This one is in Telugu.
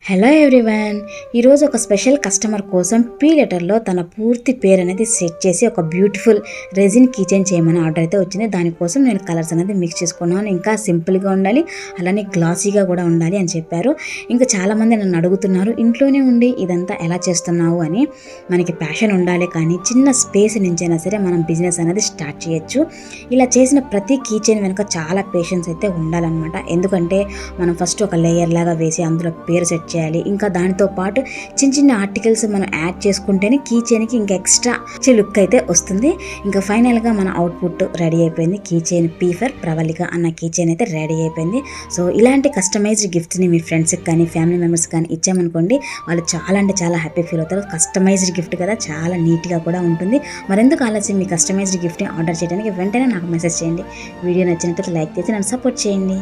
Hello everyone. ఈరోజు ఒక స్పెషల్ కస్టమర్ కోసం పీ లెటర్లో తన పూర్తి పేరు అనేది సెట్ చేసి ఒక బ్యూటిఫుల్ రెజిన్ కీచైన్ చేయమని ఆర్డర్ అయితే వచ్చింది. దానికోసం నేను కలర్స్ అనేది మిక్స్ చేసుకున్నాను. ఇంకా సింపుల్గా ఉండాలి, అలానే గ్లాసీగా కూడా ఉండాలి అని చెప్పారు. ఇంకా చాలామంది నన్ను అడుగుతున్నారు, ఇంట్లోనే ఉండి ఇదంతా ఎలా చేస్తున్నావు అని. మనకి ప్యాషన్ ఉండాలి, కానీ చిన్న స్పేస్ నుంచైనా సరే మనం బిజినెస్ అనేది స్టార్ట్ చేయొచ్చు. ఇలా చేసిన ప్రతి కీచైన్ వెనుక చాలా పేషెన్స్ అయితే ఉండాలన్నమాట. ఎందుకంటే మనం ఫస్ట్ ఒక లేయర్ లాగా వేసి అందులో పేరు సెట్ చేయాలి. ఇంకా దానితో పాటు చిన్న చిన్న ఆర్టికల్స్ మనం యాడ్ చేసుకుంటేనే కీ చైన్కి ఇంకా ఎక్స్ట్రా లుక్ అయితే వస్తుంది. ఇంకా ఫైనల్గా మన అవుట్పుట్ రెడీ అయిపోయింది. Key chain P for Pravallika అన్న కీ చైన్ అయితే రెడీ అయిపోయింది. సో ఇలాంటి కస్టమైజ్డ్ గిఫ్ట్ని మీ ఫ్రెండ్స్కి కానీ ఫ్యామిలీ మెంబర్స్ కానీ ఇచ్చామనుకోండి, వాళ్ళు చాలా అంటే చాలా హ్యాపీ ఫీల్ అవుతారు. కస్టమైజ్డ్ గిఫ్ట్ కదా, చాలా నీట్గా కూడా ఉంటుంది. మరెందుకు ఆలస్యం, మీ కస్టమైజ్డ్ గిఫ్ట్ని ఆర్డర్ చేయడానికి వెంటనే నాకు మెసేజ్ చేయండి. వీడియో నచ్చినట్లయితే లైక్ చేసి నన్ను సపోర్ట్ చేయండి.